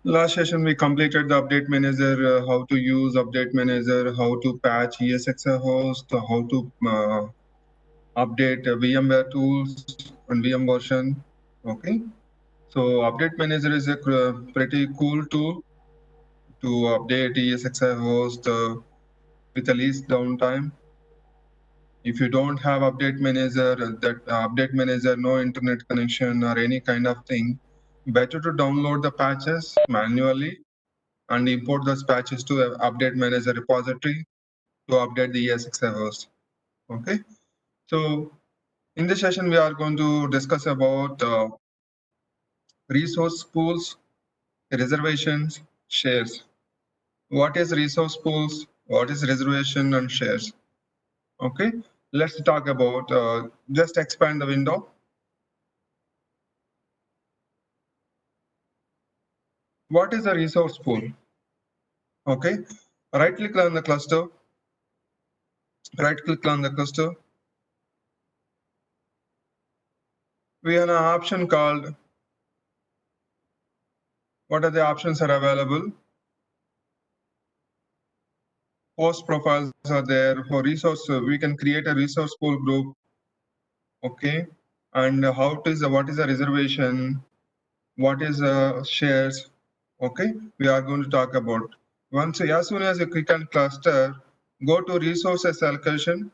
Last session we completed the update manager, how to use update manager, how to patch ESXi host, how to update VMware tools and VM version. Okay, so update manager is a pretty cool tool to update ESXi host with the least downtime. If you don't have update manager, update manager, no internet connection or any kind of thing, better to download the patches manually and import those patches to the update manager repository to update the ESXi host. Okay, so in this session we are going to discuss about resource pools, reservations, shares. What is resource pools? What is reservation and shares? Okay, let's talk about, just expand the window. What is a resource pool? Okay, right click on the cluster, we have an option called, what are the options are available? Host profiles are there. For resource, we can create a resource pool group. Okay, and what is a reservation? What is shares? Okay, we are going to talk about. As soon as you click on cluster, go to resources allocation.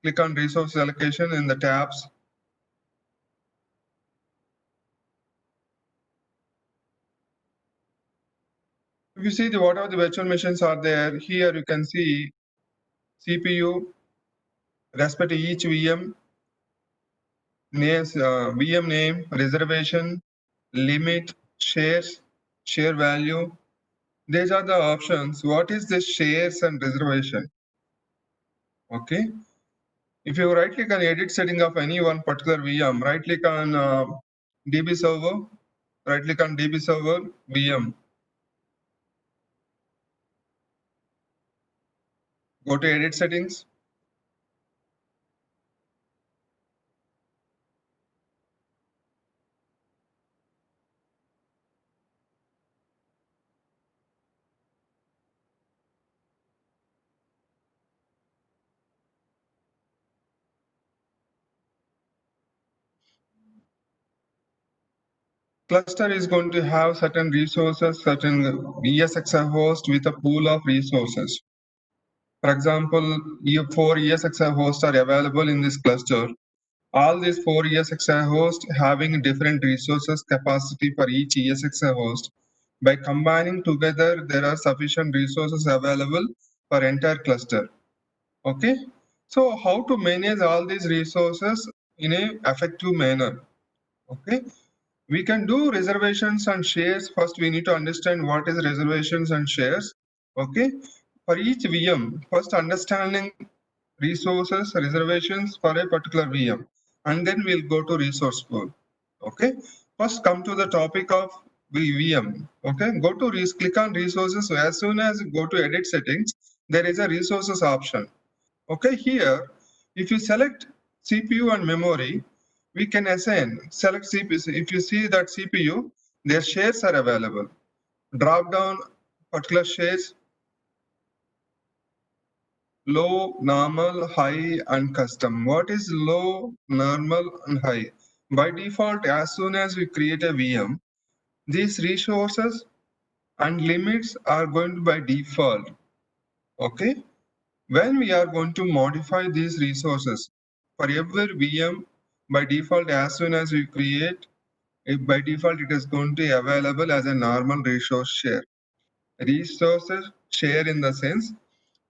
Click on resource allocation in the tabs. If you see what are the virtual machines are there, here you can see CPU, respect to each VM, names, VM name, reservation, limit, shares, share value. These are the options. What is the shares and reservation? Okay. If you right click on edit setting of any one particular VM, right click on DB server, right click on DB server, VM. Go to edit settings. Cluster is going to have certain resources, certain ESXi host with a pool of resources. For example, if 4 ESXi hosts are available in this cluster, all these 4 ESXi hosts having different resources capacity for each ESXi host. By combining together, there are sufficient resources available for entire cluster. Okay, so how to manage all these resources in a effective manner? Okay, we can do reservations and shares. First, we need to understand what is reservations and shares. Okay, for each VM, first understanding resources, reservations for a particular VM, and then we'll go to resource pool. Okay, first come to the topic of VM. Okay, go to click on resources. So as soon as you go to edit settings, there is a resources option. Okay, here, if you select CPU and memory, we can assign, select CPU. So if you see that CPU, their shares are available. Drop down particular shares, low, normal, high, and custom. What is low, normal, and high? By default, as soon as we create a VM, these resources and limits are going to by default. Okay, when we are going to modify these resources for every VM, by default, as soon as we create, by default, it is going to be available as a normal resource share. Resources share in the sense,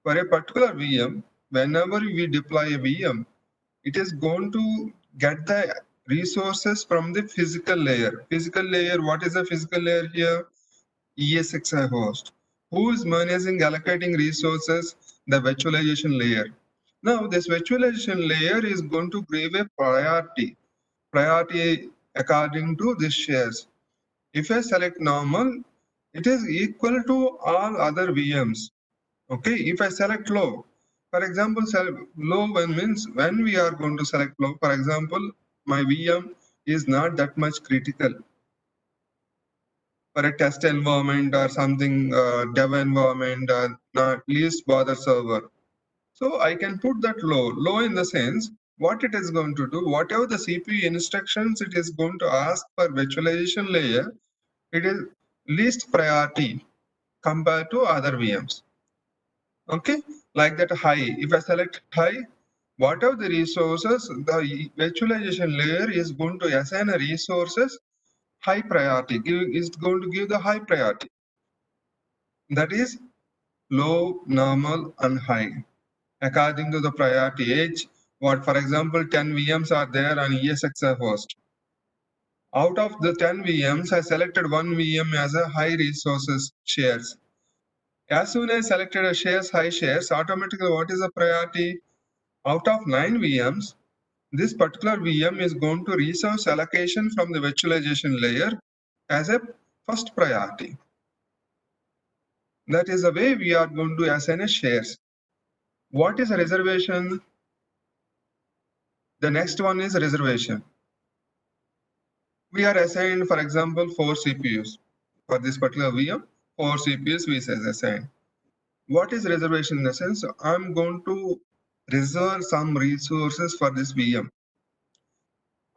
for a particular VM, whenever we deploy a VM, it is going to get the resources from the physical layer. Physical layer, what is the physical layer here? ESXi host. Who is managing allocating resources? The virtualization layer. Now, this virtualization layer is going to give a priority according to these shares. If I select normal, it is equal to all other VMs. Okay, if I select low, for example, low when means when we are going to select low, for example, my VM is not that much critical. for a test environment or something, dev environment, not least bother server. So I can put that low in the sense what it is going to do, whatever the CPU instructions it is going to ask for virtualization layer, it is least priority compared to other VMs. Okay, like that high. If I select high, whatever the resources, the virtualization layer is going to assign a resources high priority, is going to give the high priority. That is low, normal, and high. According to the priority age, what for example 10 VMs are there on ESXi host. Out of the 10 VMs, I selected one VM as a high resources shares. As soon as I selected a shares, high shares, automatically what is the priority? Out of 9 VMs, this particular VM is going to resource allocation from the virtualization layer as a first priority. That is the way we are going to assign a shares. What is a reservation? The next one is reservation. We are assigned, for example, 4 CPUs. For this particular VM, 4 CPUs we assign. What is reservation in the sense? I'm going to reserve some resources for this VM.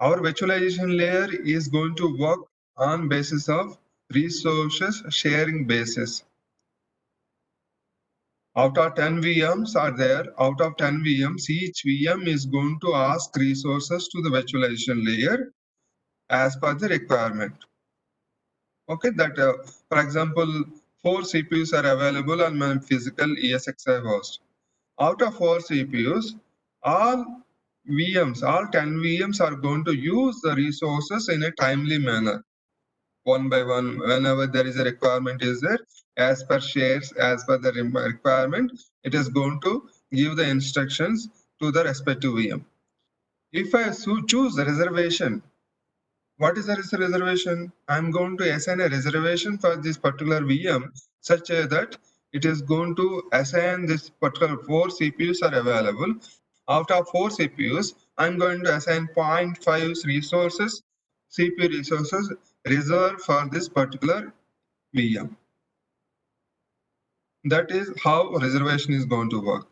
Our virtualization layer is going to work on basis of resources sharing basis. Out of 10 VMs are there, out of 10 VMs, each VM is going to ask resources to the virtualization layer as per the requirement. Okay, that for example, 4 CPUs are available on my physical ESXi host. Out of 4 CPUs, all VMs, all 10 VMs are going to use the resources in a timely manner, one by one, whenever there is a requirement is there, as per shares, as per the requirement, it is going to give the instructions to the respective VM. If I choose the reservation, what is the reservation? I'm going to assign a reservation for this particular VM such that it is going to assign this particular 4 CPUs are available. Out of 4 CPUs, I'm going to assign 0.5 resources, CPU resources reserved for this particular VM. That is how reservation is going to work.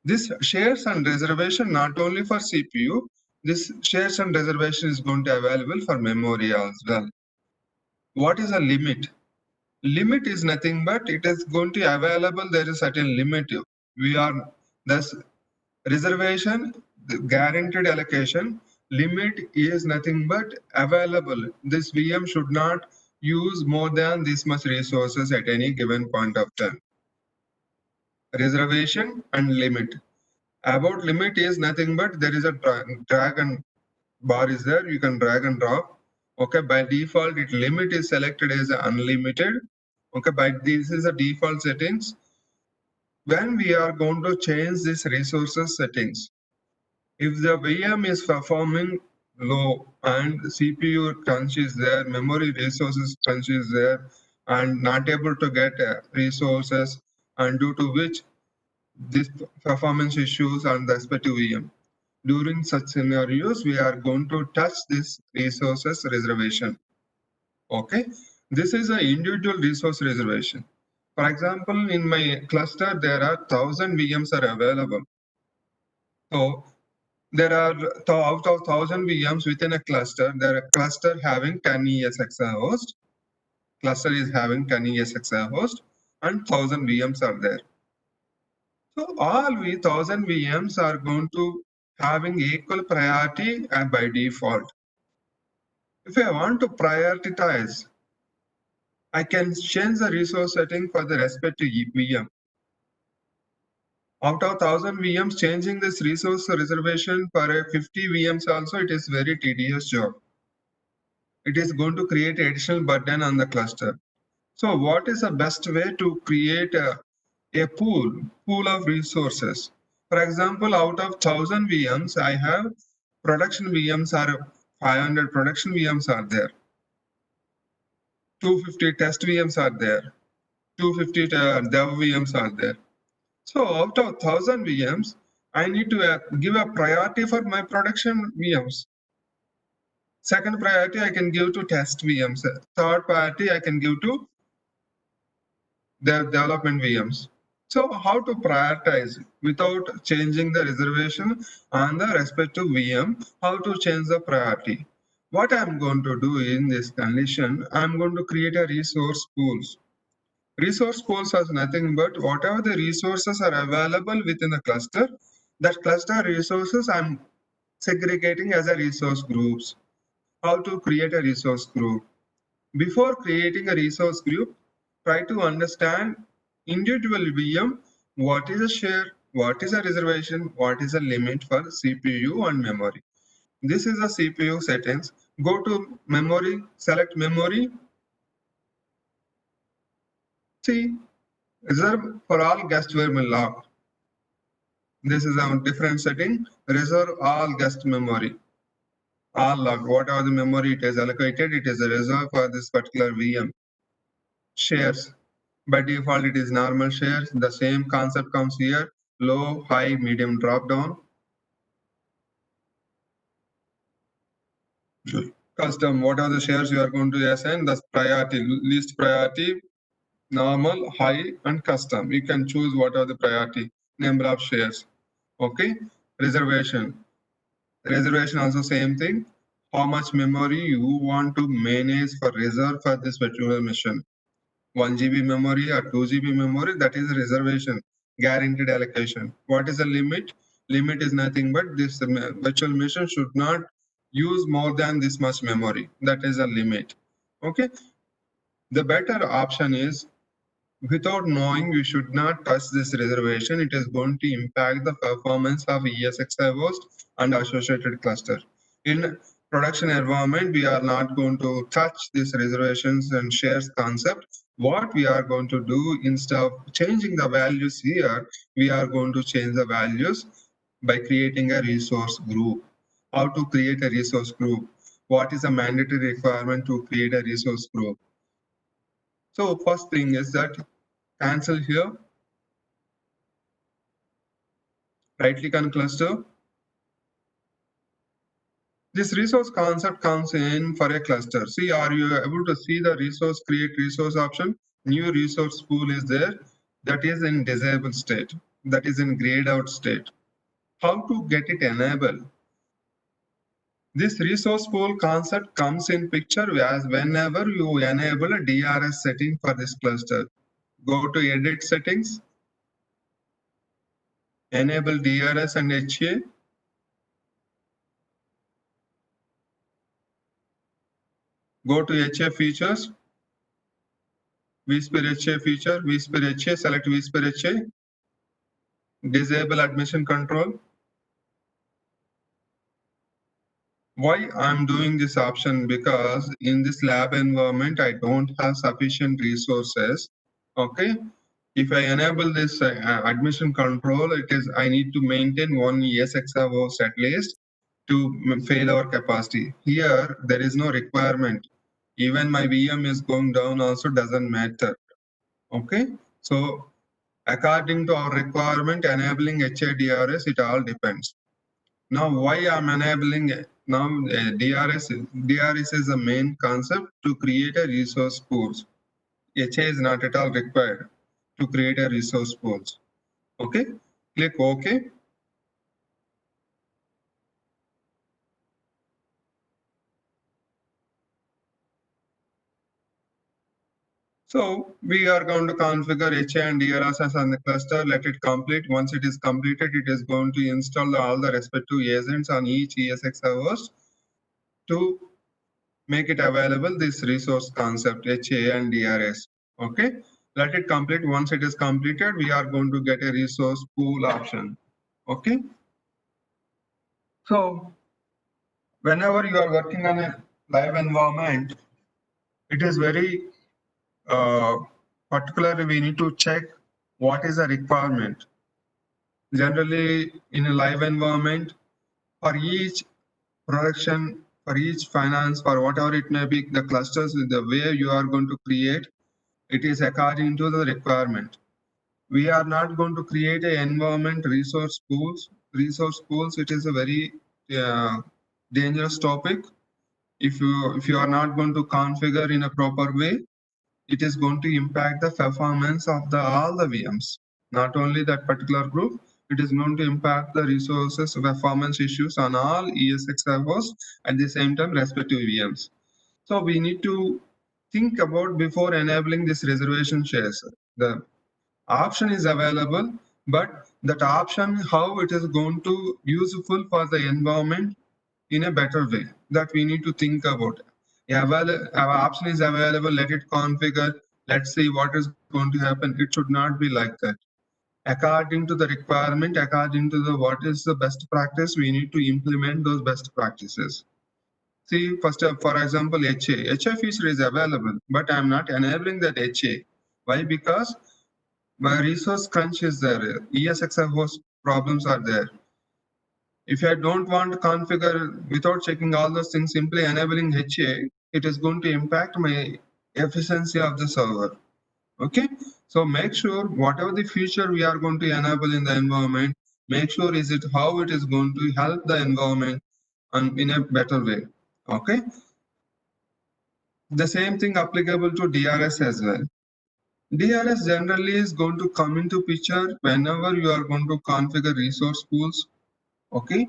This shares and reservation not only for CPU, this shares and reservation is going to available for memory as well. What is a limit? Limit is nothing but it is going to available, there is certain limit. We are thus reservation, the guaranteed allocation, limit is nothing but available. This VM should not use more than this much resources at any given point of time. Reservation and limit. About limit is nothing but there is a drag and bar is there, you can drag and drop. Okay, by default it limit is selected as unlimited. Okay, by this is a default settings. When we are going to change this resources settings, if the VM is performing low and CPU crunch is there, memory resources crunch is there, and not able to get resources, and due to which this performance issues on the respective VM. During such scenarios, we are going to touch this resources reservation. Okay, this is an individual resource reservation. For example, in my cluster, there are 1000 VMs are available. So there are out of 1000 VMs within a cluster, there are cluster having 10 ESXi host. Cluster is having 10 ESXi host, and 1000 VMs are there. So all 1000 VMs are going to having equal priority by default. If I want to prioritize, I can change the resource setting for the respective VM. Out of 1000 VMs, changing this resource reservation for a 50 VMs also, it is very tedious job. It is going to create additional burden on the cluster. So what is the best way to create a pool of resources? For example, out of 1000 VMs, I have production VMs are 500 production VMs are there. 250 test VMs are there. 250 dev VMs are there. So out of 1000 VMs, I need to give a priority for my production VMs. Second priority I can give to test VMs. Third priority I can give to the development VMs. So how to prioritize without changing the reservation on the respective VM, how to change the priority. What I'm going to do in this condition, I'm going to create a resource pools. Resource pools are nothing but whatever the resources are available within the cluster, that cluster resources I'm segregating as a resource groups. How to create a resource group. Before creating a resource group, try to understand individual VM, what is a share, what is a reservation, what is a limit for CPU and memory. This is the CPU settings. Go to memory, select memory. See, reserve for all guest variable log. This is a different setting. Reserve all guest memory. All log, whatever the memory it is allocated, it is a reserve for this particular VM. Shares. By default, it is normal shares. The same concept comes here. Low, high, medium, drop down. Custom, what are the shares you are going to assign? The priority, least priority, normal, high, and custom. You can choose what are the priority, number of shares. Okay. Reservation. Reservation also same thing. How much memory you want to manage for reserve for this virtual machine. 1 GB memory or 2 GB memory, that is a reservation, guaranteed allocation. What is the limit? Limit is nothing but this virtual machine should not use more than this much memory. That is a limit. Okay. The better option is without knowing we should not touch this reservation. It is going to impact the performance of ESXi host and associated cluster. In production environment, we are not going to touch these reservations and shares concept. What we are going to do instead of changing the values here, we are going to change the values by creating a resource group. How to create a resource group? What is a mandatory requirement to create a resource group? So first thing is that cancel here, right click on cluster. This resource concept comes in for a cluster. See, are you able to see the resource create resource option? New resource pool is there. That is in disabled state. That is in grayed out state. How to get it enabled? This resource pool concept comes in picture as whenever you enable a DRS setting for this cluster. Go to edit settings, enable DRS and HA. Go to HA features, vSphere HA feature, vSphere HA, select vSphere HA, disable admission control. Why I'm doing this option? Because in this lab environment, I don't have sufficient resources. Okay. If I enable this admission control, it is I need to maintain one ESXi host at least to fail our capacity. Here, there is no requirement. Even my VM is going down also doesn't matter. Okay. So according to our requirement, enabling HADRS, it all depends. Now, why I'm enabling now DRS? DRS is the main concept to create a resource pools. HA is not at all required to create a resource pools. Okay, click OK. So we are going to configure HA and DRS on the cluster. Let it complete. Once it is completed, it is going to install all the respective agents on each ESXi host to make it available this resource concept HA and DRS. Okay, let it complete. Once it is completed, we are going to get a resource pool option. Okay, so whenever you are working on a live environment, it is very particularly we need to check what is the requirement. Generally, in a live environment, for each production, for each finance, for whatever it may be, the clusters, the way you are going to create, it is according to the requirement. We are not going to create a environment resource pools. Resource pools, it is a very dangerous topic. If you are not going to configure in a proper way, it is going to impact the performance of all the VMs, not only that particular group. It is going to impact the resources performance issues on all ESXi hosts at the same time respective VMs. So we need to think about before enabling this reservation shares. The option is available, but that option, how it is going to useful for the environment in a better way, that we need to think about. Our option is available, let it configure, let's see what is going to happen. It should not be like that. According to the requirement, according to the what is the best practice, we need to implement those best practices. See, first, for example, HA feature is available, but I'm not enabling that HA. Why? Because my resource crunch is there. ESXi host problems are there. If I don't want to configure without checking all those things, simply enabling HA, it is going to impact my efficiency of the server. Okay, so make sure whatever the feature we are going to enable in the environment, make sure is it how it is going to help the environment and in a better way. Okay, the same thing applicable to DRS as well. DRS generally is going to come into picture whenever you are going to configure resource pools. Okay,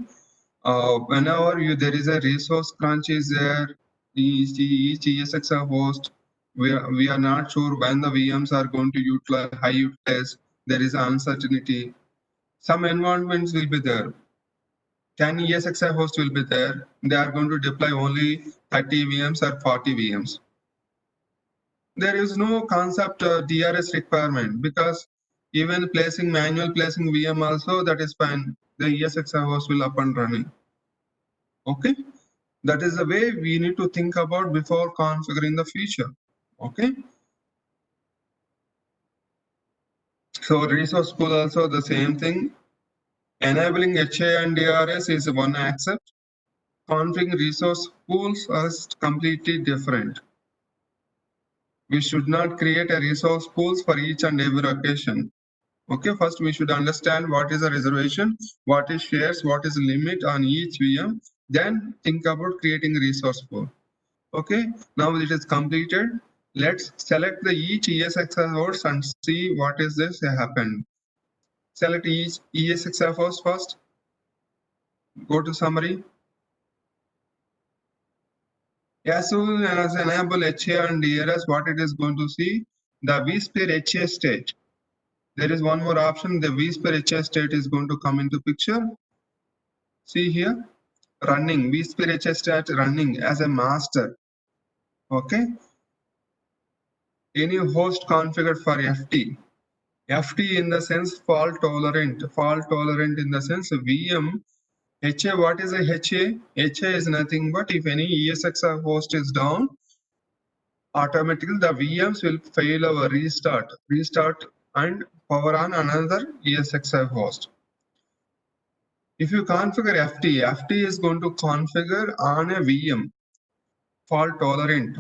whenever there is a resource crunch is there, each ESXi host, we are not sure when the VMs are going to utilize high utilize. There is uncertainty. Some environments will be there. 10 ESXi hosts will be there. They are going to deploy only 30 VMs or 40 VMs. There is no concept DRS requirement, because even manual placing VM also, that is fine. The ESXi host will up and running. Okay, that is the way we need to think about before configuring the feature. Okay, so resource pool also the same thing. Enabling HA and DRS is one aspect. Configuring resource pools is completely different. We should not create a resource pools for each and every occasion. Okay, first we should understand what is a reservation, what is shares, what is limit on each VM, then think about creating a resource pool. Okay, now it is completed. Let's select the each ESXi host and see what is this happened. Select each ESXi host first. Go to summary. As soon as enable HA and DRS, what it is going to see, the vSphere HA state. There is one more option, the vSphere HA state is going to come into picture. See here, running, vSphere HA state running as a master. Okay. Any host configured for FT. FT in the sense fault tolerant in the sense VM. HA, what is a HA? HA is nothing but if any ESXi host is down, automatically the VMs will fail or restart and power on another ESXi host. If you configure FT, FT is going to configure on a VM fault tolerant.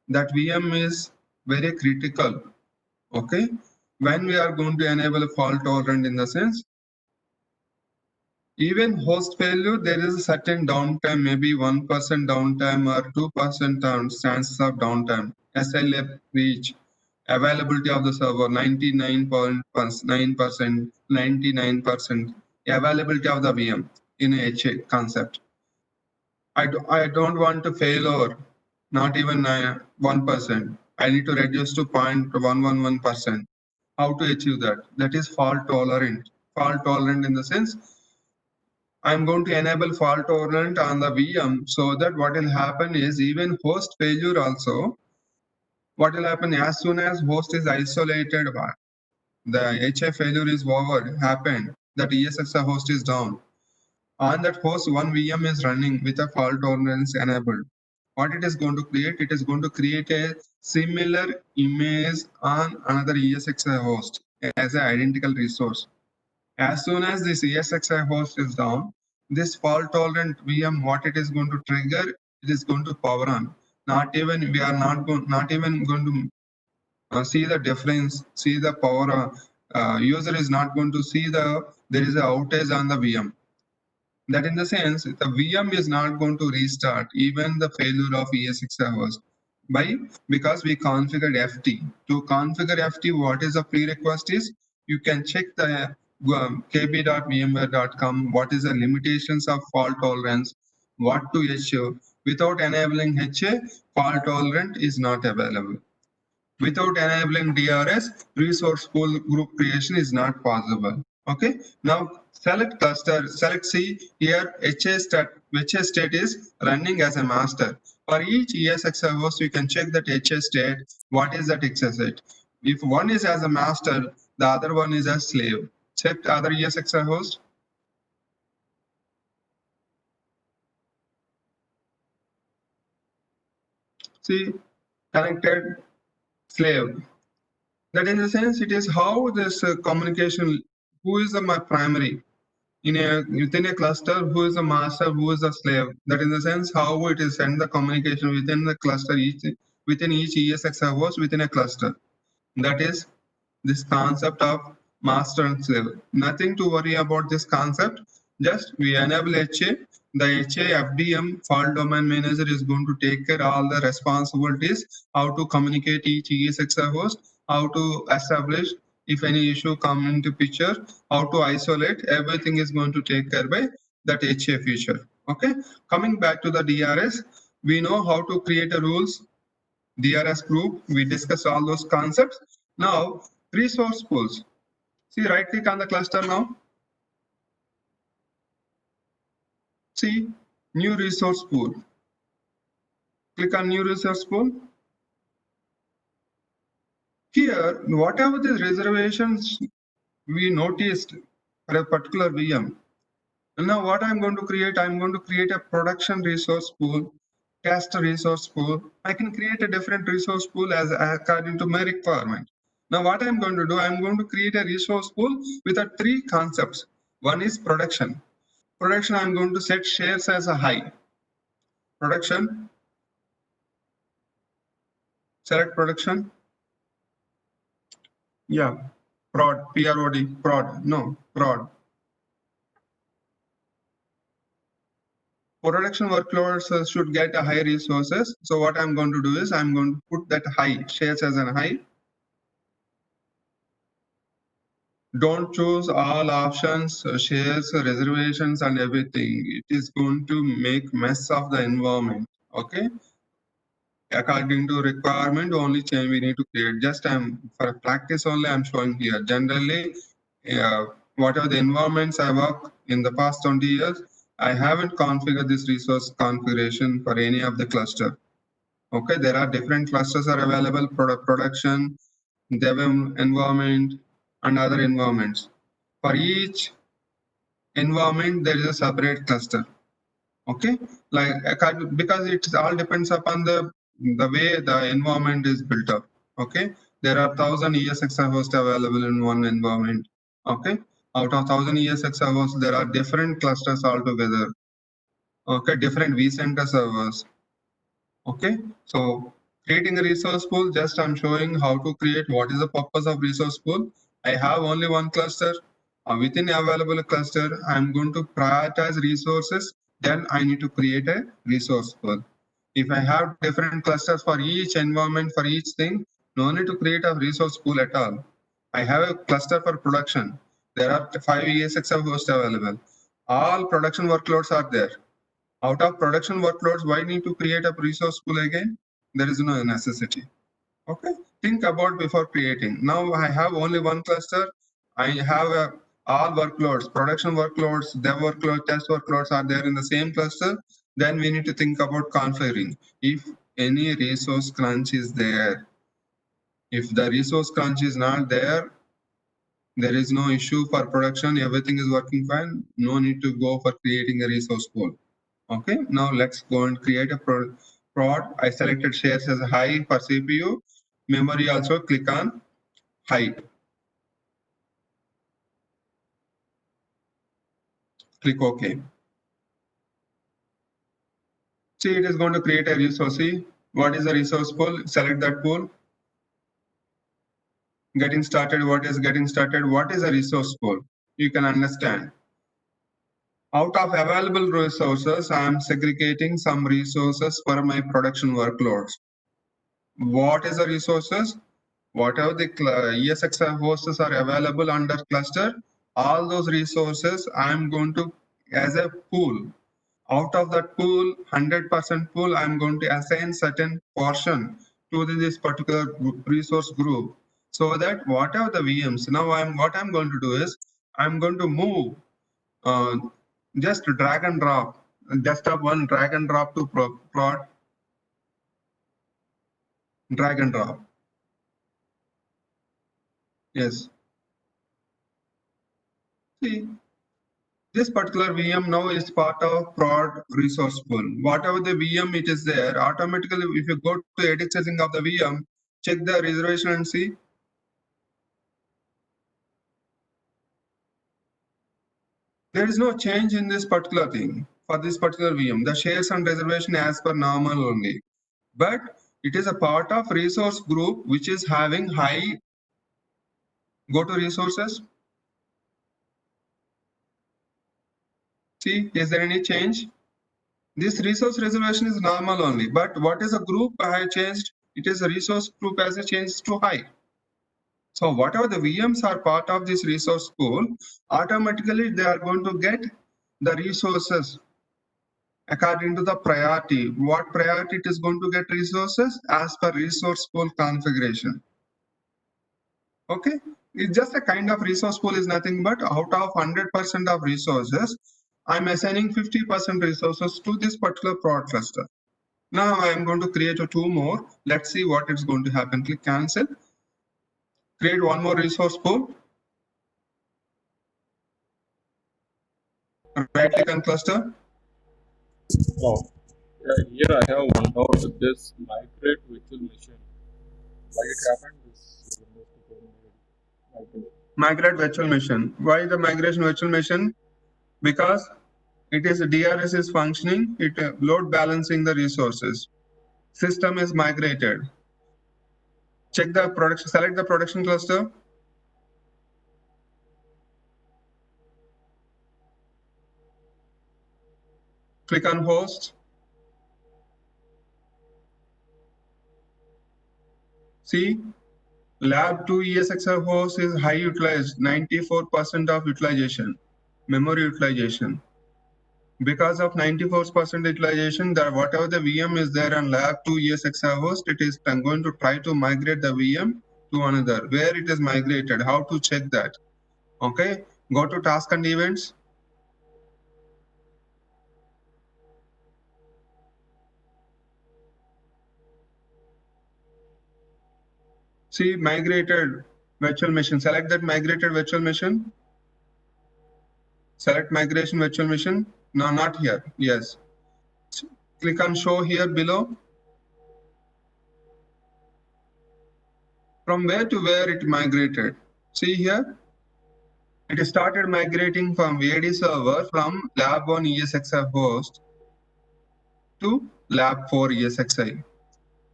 That VM is very critical. Okay, when we are going to enable a fault tolerant in the sense, even host failure, there is a certain downtime, maybe 1% downtime or 2% chances of downtime. SLA reach, availability of the server 99.9%, 99%, availability of the VM in a HA concept. I don't want to fail over, not even 1%. I need to reduce to 0.111%. How to achieve that? That is fault tolerant. Fault tolerant in the sense, I'm going to enable fault tolerant on the VM, so that what will happen is even host failure also, what will happen as soon as host is isolated, the HA failure is over, happened, that ESXi host is down. On that host, one VM is running with a fault tolerance enabled. What it is going to create? It is going to create a similar image on another ESXi host as an identical resource. As soon as this ESXi host is down, this fault tolerant VM, what it is going to trigger, it is going to power on. Not even going to see the difference, see the power. User is not going to see there is a outage on the VM. That in the sense, the VM is not going to restart even the failure of ESXi host. Why? Because we configured FT. To configure FT, what is the prerequisite is you can check the kb.vmware.com, what is the limitations of fault tolerance, what to HA. Without enabling HA, fault tolerant is not available. Without enabling DRS, resource pool group creation is not possible. Okay. Now select cluster, select C here HA state is running as a master. For each ESXi host, you can check that HA state, what is that HA state. If one is as a master, the other one is a slave. Check the other ESXi host. See, connected slave. That in the sense, it is how this communication, who is my primary within a cluster, who is a master, who is a slave. That in the sense how it is send the communication within the cluster, within each ESXi host within a cluster. That is this concept of master and slave. Nothing to worry about this concept. Just we enable HA. The HA FDM fault domain manager is going to take care all the responsibilities, how to communicate each ESXi host, how to establish if any issue come into picture, how to isolate, everything is going to take care by that HA feature. Okay, coming back to the DRS, we know how to create a rules, DRS group, we discuss all those concepts. Now, resource pools. See, right click on the cluster now. See, new resource pool. Click on new resource pool. Here, whatever the reservations we noticed for a particular VM. Now, what I'm going to create, I'm going to create a production resource pool, test resource pool. I can create a different resource pool as according to my requirement. Now, what I'm going to do, I'm going to create a resource pool with a three concepts. One is production. Production, I'm going to set shares as a high. Production, select production. Yeah, prod, P-R-O-D, prod, no, prod. Production workloads should get a high resources. So what I'm going to do is I'm going to put that high, shares as an high. Don't choose all options, shares, reservations and everything. It is going to make mess of the environment. Okay. According to requirement, only change we need to create. Just for practice only I'm showing here. Generally, whatever the environments I work in the past 20 years, I haven't configured this resource configuration for any of the cluster. Okay, there are different clusters are available, production, dev environment, and other environments. For each environment, there is a separate cluster. Okay, like because it all depends upon the way the environment is built up. Okay, there are 1,000 ESXi hosts available in one environment. Okay, out of 1,000 ESXi hosts, there are different clusters altogether. Okay, different vCenter servers. Okay, so creating a resource pool, just I'm showing how to create, what is the purpose of resource pool. I have only one cluster. Within available cluster, I'm going to prioritize resources. Then I need to create a resource pool. If I have different clusters for each environment, for each thing, no need to create a resource pool at all. I have a cluster for production. There are 5 ESXi hosts available. All production workloads are there. Out of production workloads, why need to create a resource pool again? There is no necessity. Okay, think about before creating. Now I have only one cluster. I have all workloads, production workloads, dev workloads, test workloads are there in the same cluster. Then we need to think about configuring. If any resource crunch is there, if the resource crunch is not there, there is no issue for production. Everything is working fine. No need to go for creating a resource pool. Okay, now let's go and create a prod. I selected shares as high for CPU. Memory also click on high. Click OK. See, it is going to create a resource. See, what is the resource pool? Select that pool. Getting started. What is getting started? What is a resource pool? You can understand. Out of available resources, I am segregating some resources for my production workloads. What is the resources? Whatever the ESXi hosts are available under cluster, all those resources I am going to as a pool. Out of that pool, 100% pool, I'm going to assign certain portion to this particular resource group, so that whatever the VMs, now what I'm going to do is I'm going to move uh, just drag and drop, desktop one drag and drop to plot, drag and drop. Yes. See, this particular VM now is part of prod resource pool. Whatever the VM it is there, automatically if you go to edit setting of the VM, check the reservation and see. There is no change in this particular thing for this particular VM. The shares and reservation as per normal only. But it is a part of resource group which is having high go to resources. See, is there any change? This resource reservation is normal only, but what is a group I have changed? It is a resource group as a change to high. So whatever the VMs are part of this resource pool, automatically they are going to get the resources according to the priority. What priority it is going to get resources as per resource pool configuration. Okay, it's just a kind of resource pool is nothing but out of 100% of resources, I'm assigning 50% resources to this particular prod cluster. Now I am going to create a two more. Let's see what is going to happen. Click cancel. Create one more resource pool. Right click on cluster. Oh, here I have one doubt with this migrate virtual machine. Why it happened? This migrate. Migrate virtual machine. Why the migration virtual machine? Because it is DRS is functioning. It load balancing the resources. System is migrated. Check the production. Select the production cluster. Click on host. See, Lab 2 ESXi host is high utilized, 94% of utilization, memory utilization. Because of 94% utilization, that whatever the VM is there on Lab 2 ESXi host, it is going to try to migrate the VM to another. Where it is migrated, how to check that? Okay, go to task and events. See, migrated virtual machine. Select that migrated virtual machine. Select migration virtual machine. No, not here. Yes. Click on show here below. From where to where it migrated. See here, it started migrating from VAD server from Lab 1 ESXi host to Lab 4 ESXi.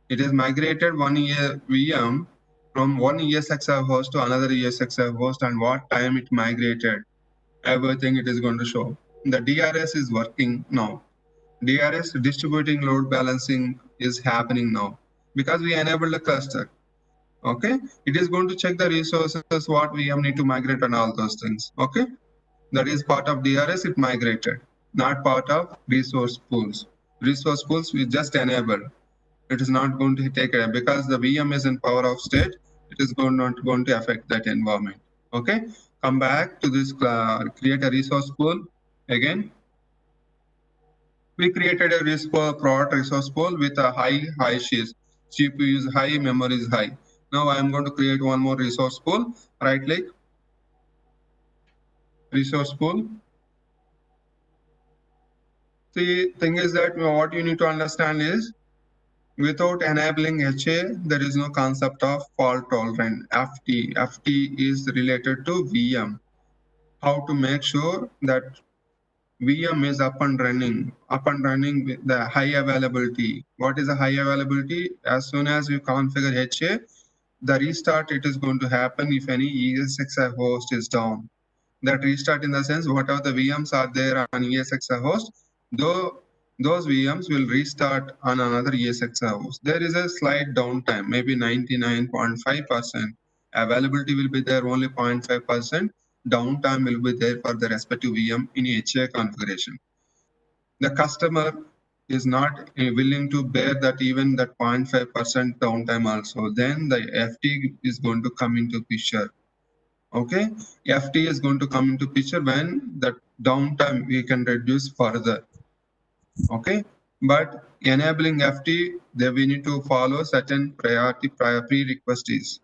It is migrated one VM from one ESXi host to another ESXi host, and what time it migrated. Everything it is going to show. The DRS is working now. DRS distributing load balancing is happening now because we enabled the cluster. Okay, it is going to check the resources what VM need to migrate and all those things. Okay, that is part of DRS. It migrated, not part of resource pools. Resource pools we just enable. It is not going to take it because the VM is in power of state. It is not going to affect that environment. Okay, come back to this create a resource pool again. We created a prod resource pool with a high shares. CPU is high, memory is high. Now I am going to create one more resource pool. Right click, resource pool. The thing is that what you need to understand is without enabling HA, there is no concept of fault tolerant. FT. FT is related to VM. How to make sure that VM is up and running with the high availability. What is the high availability? As soon as you configure HA, the restart it is going to happen if any ESXi host is down. That restart in the sense whatever the VMs are there on ESXi host, though those VMs will restart on another ESXi host. There is a slight downtime, maybe 99.5%. Availability will be there only 0.5%. Downtime will be there for the respective VM in HA configuration. The customer is not willing to bear that even that 0.5% downtime also. Then the FT is going to come into picture. Okay, FT is going to come into picture when that downtime we can reduce further. Okay, but enabling FT, then we need to follow certain priority prerequisites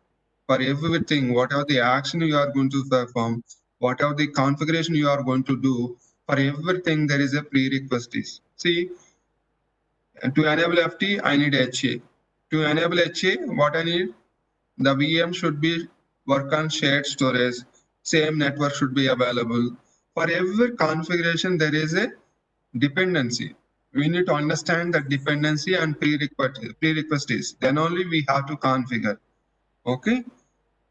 for everything. Whatever the action you are going to perform, whatever the configuration you are going to do, for everything there is a prerequisites. See, to enable FT, I need HA. To enable HA, what I need? The VM should be work on shared storage. Same network should be available. For every configuration, there is a dependency. We need to understand the dependency and prerequisites. Then only we have to configure. Okay.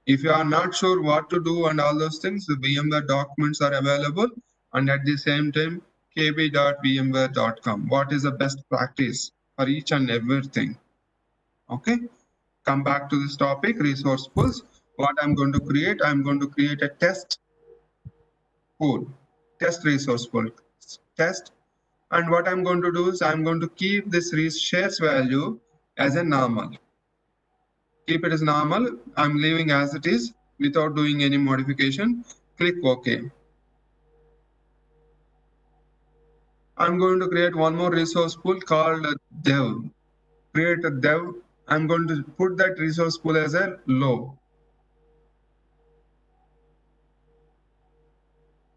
If you are not sure what to do and all those things, the VMware documents are available. And at the same time, kb.vmware.com. What is the best practice for each and everything? Okay. Come back to this topic, resource pools. What I'm going to create, I'm going to create a test pool, test resource pool, test. And what I'm going to do is I'm going to keep this shares value as a normal. Keep it as normal. I'm leaving as it is without doing any modification. Click OK. I'm going to create one more resource pool called dev. Create a dev. I'm going to put that resource pool as a low.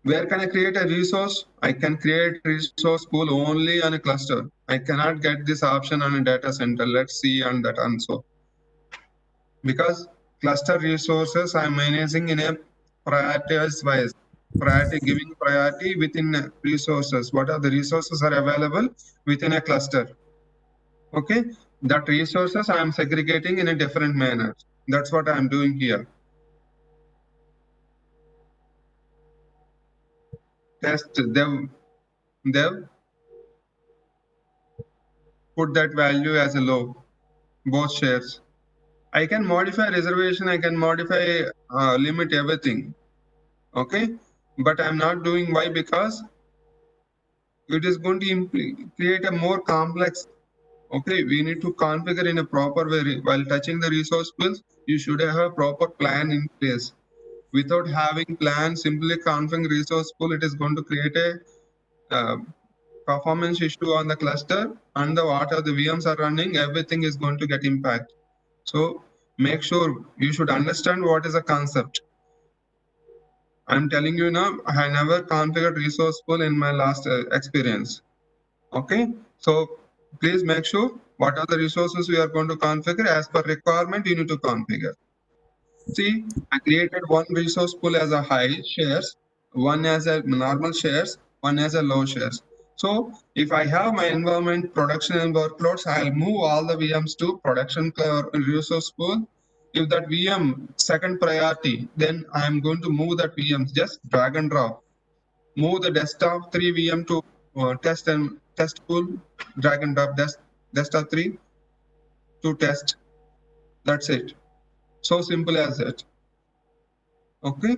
Where can I create a resource? I can create resource pool only on a cluster. I cannot get this option on a data center. Let's see on that also. Because cluster resources I'm managing in a prioritized wise. Priority, giving priority within resources. What are the resources are available within a cluster? Okay, that resources I am segregating in a different manner. That's what I'm doing here. Test dev, put that value as a low, both shares. I can modify reservation, I can modify limit everything. Okay, but I'm not doing. Why? Because it is going to create a more complex. Okay, we need to configure in a proper way. While touching the resource pools, you should have a proper plan in place. Without having plan, simply configuring resource pool, it is going to create a performance issue on the cluster, and the what are the VMs are running, everything is going to get impact. So make sure you should understand what is the concept. I'm telling you now, I never configured resource pool in my last experience. Okay, so please make sure what are the resources we are going to configure as per requirement. You need to configure. See, I created one resource pool as a high shares, one as a normal shares, one as a low shares. So if I have my environment production and workloads, I'll move all the VMs to production resource pool. If that VM second priority, then I'm going to move that VM, just drag and drop. Move the desktop 3 VM to test pool, drag and drop desktop 3 to test. That's it. So simple as that. Okay.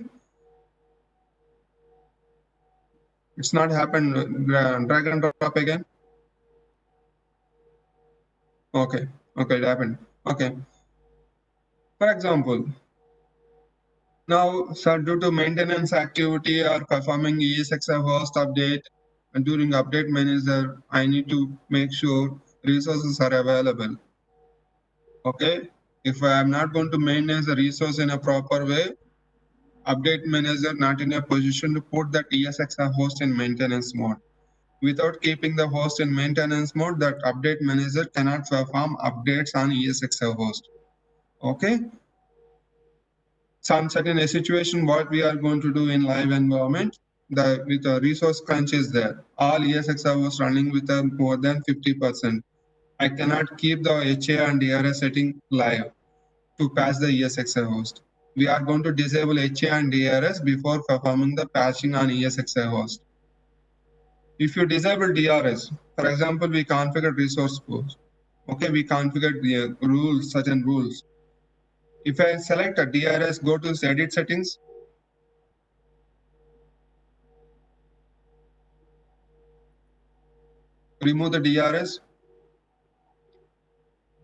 It's not happened. Drag and drop again. Okay. Okay, it happened. Okay. For example, now, sir, due to maintenance activity or performing ESXi host update, and during update manager, I need to make sure resources are available. Okay. If I am not going to maintain the resource in a proper way, update manager not in a position to put that ESXi host in maintenance mode. Without keeping the host in maintenance mode, that update manager cannot perform updates on ESXi host. Okay. Some certain a situation, what we are going to do in live environment, with the resource crunch is there. All ESXi hosts running with a more than 50%. I cannot keep the HA and DRS setting live to patch the ESXi host. we are going to disable HA and DRS before performing the patching on ESXi host. If you disable DRS, for example, we configured resource pools. Okay, we configured the rules, certain rules. If I select a DRS, go to edit settings. Remove the DRS.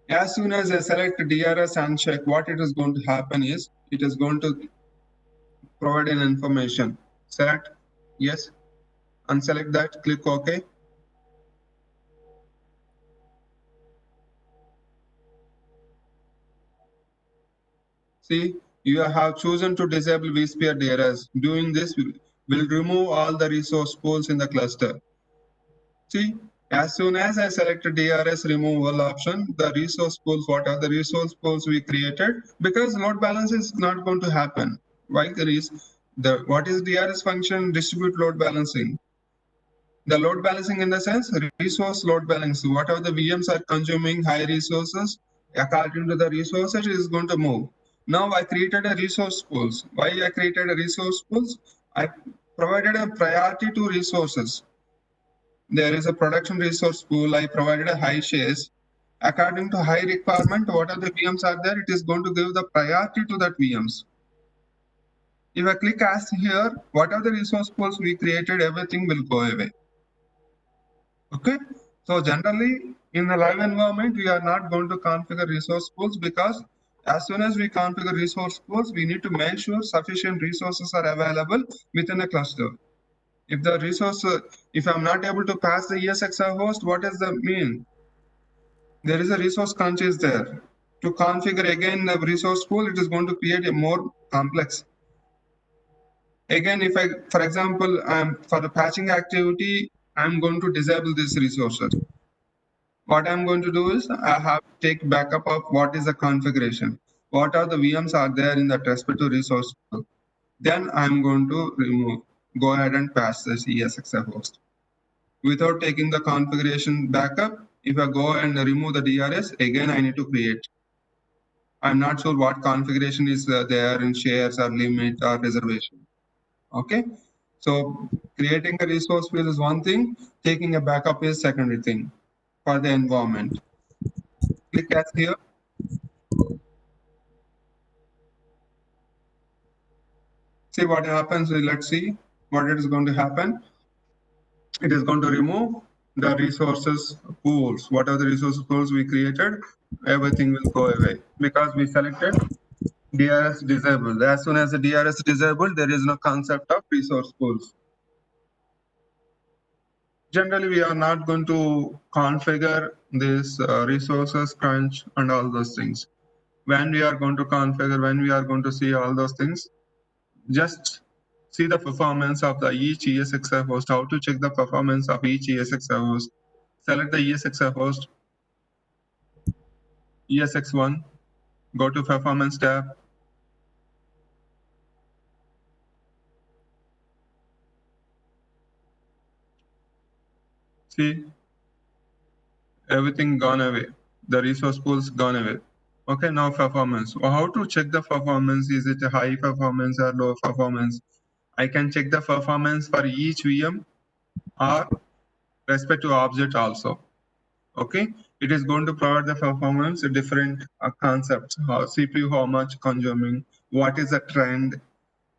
As soon as I select DRS and check, what it is going to happen is, it is going to provide an information. Select yes, unselect that, click OK. See, you have chosen to disable vSphere DRS. Doing this will remove all the resource pools in the cluster. See, as soon as I select DRS removal option, the resource pools, what are the resource pools we created? Because load balance is not going to happen. Why? There is what is DRS function? Distribute load balancing. The load balancing in the sense resource load balancing. Whatever the VMs are consuming high resources, according to the resources, it is going to move. Now I created a resource pools. Why I created a resource pools? I provided a priority to resources. There is a production resource pool. I provided a high shares. According to high requirement, what are the VMs are there? It is going to give the priority to that VMs. If I click as here, what are the resource pools we created? Everything will go away. Okay. So generally in the live environment, we are not going to configure resource pools because as soon as we configure resource pools, we need to make sure sufficient resources are available within a cluster. If the resource, if I'm not able to pass the ESXi host, what does that mean? There is a resource crunch is there. To configure again the resource pool, it is going to create a more complex. Again, if I, for example, for the patching activity, I'm going to disable these resources. What I'm going to do is I have to take backup of what is the configuration. What are the VMs are there in that respective resource pool. Then I'm going to go ahead and patch this ESXi host. Without taking the configuration backup, if I go and remove the DRS, again I need to create. I'm not sure what configuration is there in shares or limit or reservation. Okay, so creating a resource pool is one thing, taking a backup is secondary thing for the environment. Click as here. See what happens. Let's see what it is going to happen. It is going to remove the resources pools. What are the resources pools we created? Everything will go away because we selected DRS disabled. As soon as the DRS disabled, there is no concept of resource pools. Generally, we are not going to configure this resources crunch and all those things. When we are going to configure, when we are going to see all those things, just see the performance of the each ESXi host, how to check the performance of each ESXi host. Select the ESXi host, ESX1, go to performance tab. See, everything gone away. The resource pools gone away. Okay, now performance. How to check the performance? Is it a high performance or low performance? I can check the performance for each VM or respect to object also. Okay, it is going to provide the performance different concepts. CPU how much consuming, what is the trend.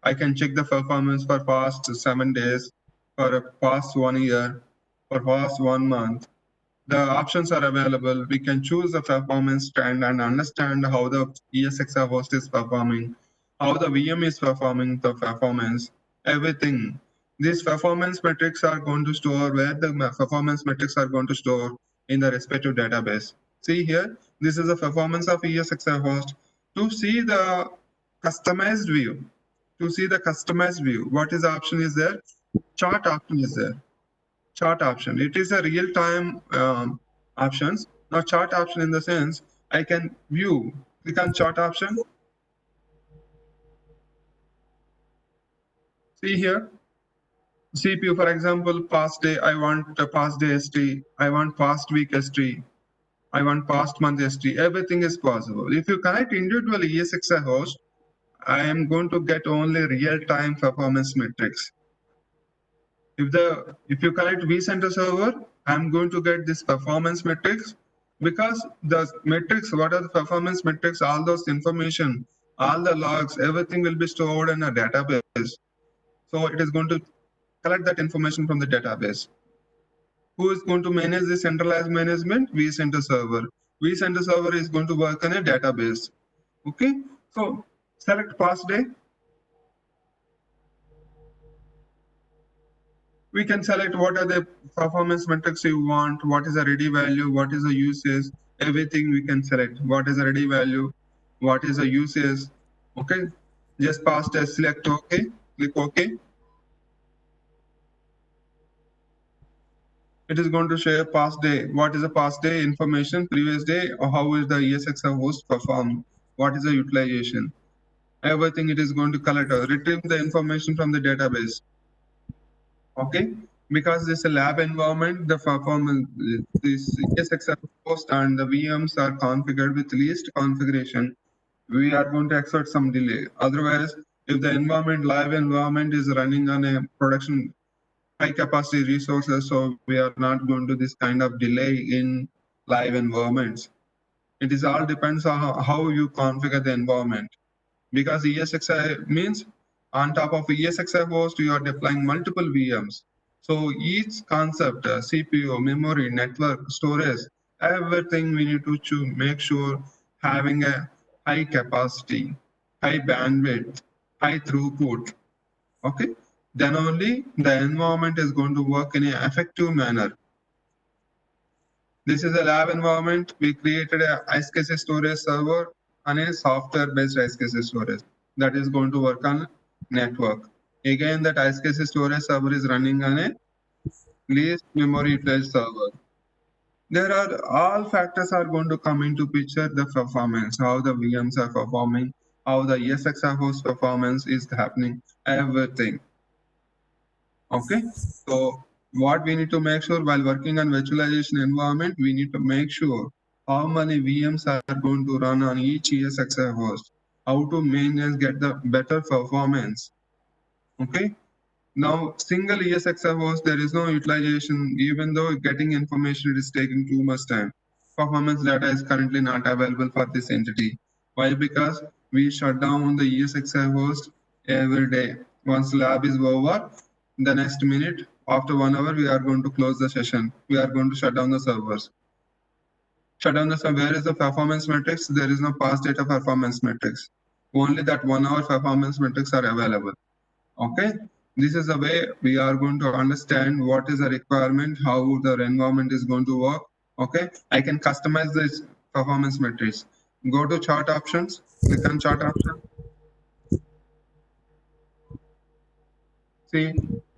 I can check the performance for past 7 days, for past 1 year, for past 1 month. The options are available. We can choose the performance trend and understand how the ESXi host is performing, how the VM is performing the performance, everything. These performance metrics are going to store where the performance metrics are going to store in the respective database. See here, this is the performance of ESXi host. To see the customized view, what is the option is there? Chart option is there. Chart option. It is a real-time options. Now chart option in the sense I can view. Click on chart option. See here. CPU, for example, past day. I want a past day history. I want past week history. I want past month history. Everything is possible. If you connect individual ESXi host, I am going to get only real-time performance metrics. If you collect vCenter server, I'm going to get this performance metrics, because the metrics, what are the performance metrics, all those information, all the logs, everything will be stored in a database. So it is going to collect that information from the database. Who is going to manage the centralized management? vCenter server. vCenter server is going to work on a database. Okay, so select past day. We can select what are the performance metrics you want, what is the ready value, what is the usage, everything we can select. What is the ready value, what is the usage. Okay, just past day, select OK, click OK. It is going to show past day. What is the past day information, previous day, or how is the ESXi host performed, what is the utilization, everything it is going to collect or retrieve the information from the database. Okay, because this is a lab environment, the performance, this ESXi host and the VMs are configured with least configuration. We are going to expect some delay. Otherwise, if the environment, live environment is running on a production high capacity resources, so we are not going to this kind of delay in live environments. It is all depends on how you configure the environment, because ESXi means on top of ESXi host, you are deploying multiple VMs. So each concept, CPU, memory, network, storage, everything we need to make sure having a high capacity, high bandwidth, high throughput. Okay, then only the environment is going to work in an effective manner. This is a lab environment. We created a IceCase storage server and a software-based IceCase storage that is going to work on network. Again, that IceCase storage server is running on a least memory utilized server. There are all factors are going to come into picture: the performance, how the VMs are performing, how the ESXi host performance is happening, everything. Okay, so what we need to make sure while working on virtualization environment, we need to make sure how many VMs are going to run on each ESXi host, how to manage, get the better performance. Okay, now single ESXi host, there is no utilization, even though getting information is taking too much time. Performance data is currently not available for this entity. Why? Because we shut down the ESXi host every day. Once lab is over, the next minute, after 1 hour, we are going to close the session. We are going to shut down the servers. Shut down the server. Where is the performance metrics? There is no past data performance metrics. Only that 1 hour performance metrics are available. Okay, this is the way we are going to understand what is the requirement, how the environment is going to work. Okay, I can customize this performance metrics. Go to chart options, click on chart option. See,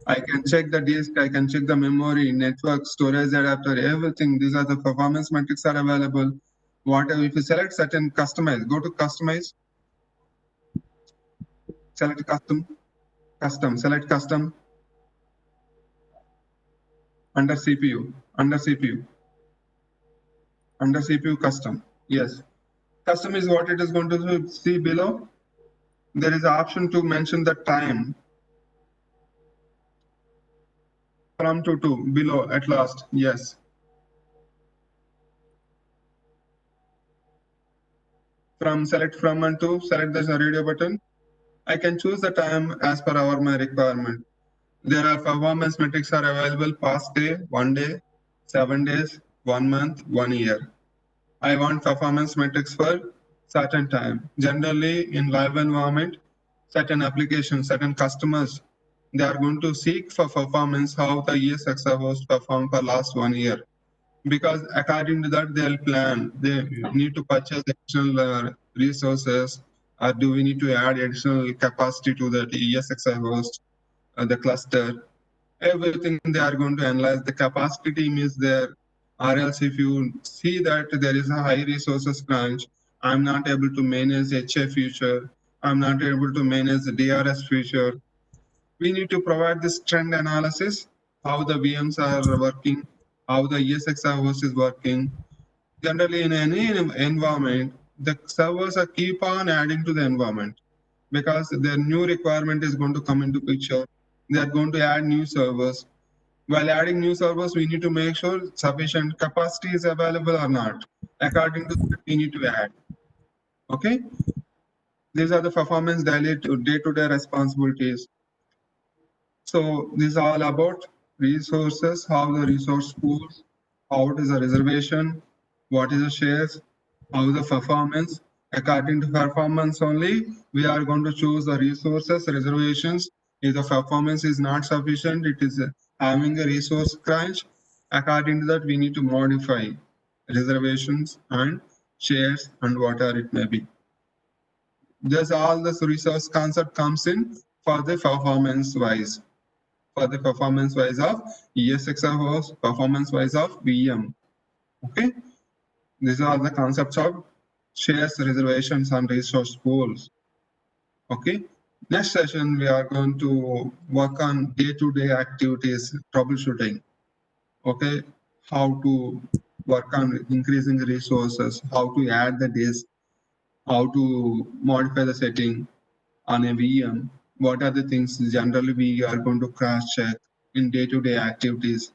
I can check the disk, I can check the memory, network, storage adapter, everything. These are the performance metrics are available. Whatever, if you select certain customize, go to customize, select custom, select custom, under CPU, under CPU, under CPU custom. Yes, custom is what it is going to see below. There is an option to mention the time from to below at last. Yes. From select from and to, select the radio button. I can choose the time as per my requirement. There are performance metrics are available: past day, 1 day, 7 days, 1 month, 1 year. I want performance metrics for certain time. Generally, in live environment, certain applications, certain customers, they are going to seek for performance, how the ESXi host performed for last 1 year. Because according to that, they'll plan. They need to purchase additional resources, or do we need to add additional capacity to the ESXi host, the cluster? Everything they are going to analyze. The capacity team is there, or else if you see that there is a high resources crunch, I'm not able to manage HA future, I'm not able to manage the DRS future. We need to provide this trend analysis, how the VMs are working, how the ESXi host is working. Generally, in any environment, the servers are keep on adding to the environment. because their new requirement is going to come into picture. They are going to add new servers. While adding new servers, we need to make sure sufficient capacity is available or not. According to that, we need to add. Okay. These are the performance daily to day-to-day responsibilities. So this is all about resources, how the resource pools, how it is a reservation, what is the shares, how the performance. According to performance only, we are going to choose the resources, reservations. If the performance is not sufficient, it is having a resource crunch. According to that, we need to modify reservations and shares and whatever it may be. Thus, all this resource concept comes in for the performance wise. For the performance wise of ESXi host, performance wise of VM. Okay, these are the concepts of shares, reservations, and resource pools. Okay, next session we are going to work on day-to-day activities troubleshooting. Okay, how to work on increasing resources, how to add the disk, how to modify the setting on a VM. What are the things generally we are going to cross-check in day-to-day activities?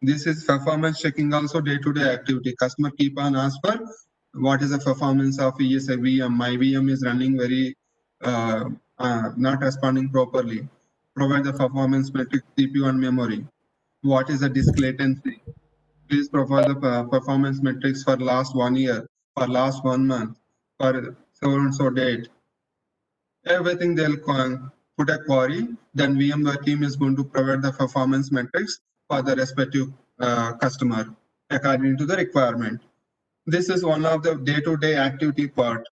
This is performance checking also day-to-day activity. Customer keep on ask for what is the performance of ESI VM. My VM is running very not responding properly. Provide the performance metric CPU and memory. What is the disk latency? Please provide the performance metrics for last 1 year, for last 1 month, for so and so date. Everything they'll put a query, then VMware team is going to provide the performance metrics for the respective customer according to the requirement. This is one of the day-to-day activity part.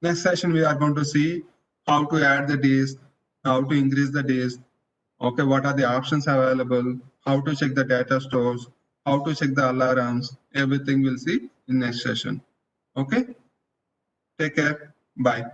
Next session, we are going to see how to add the days, how to increase the days, okay, what are the options available, how to check the data stores, how to check the alarms, everything we'll see in next session. Okay, take care, bye.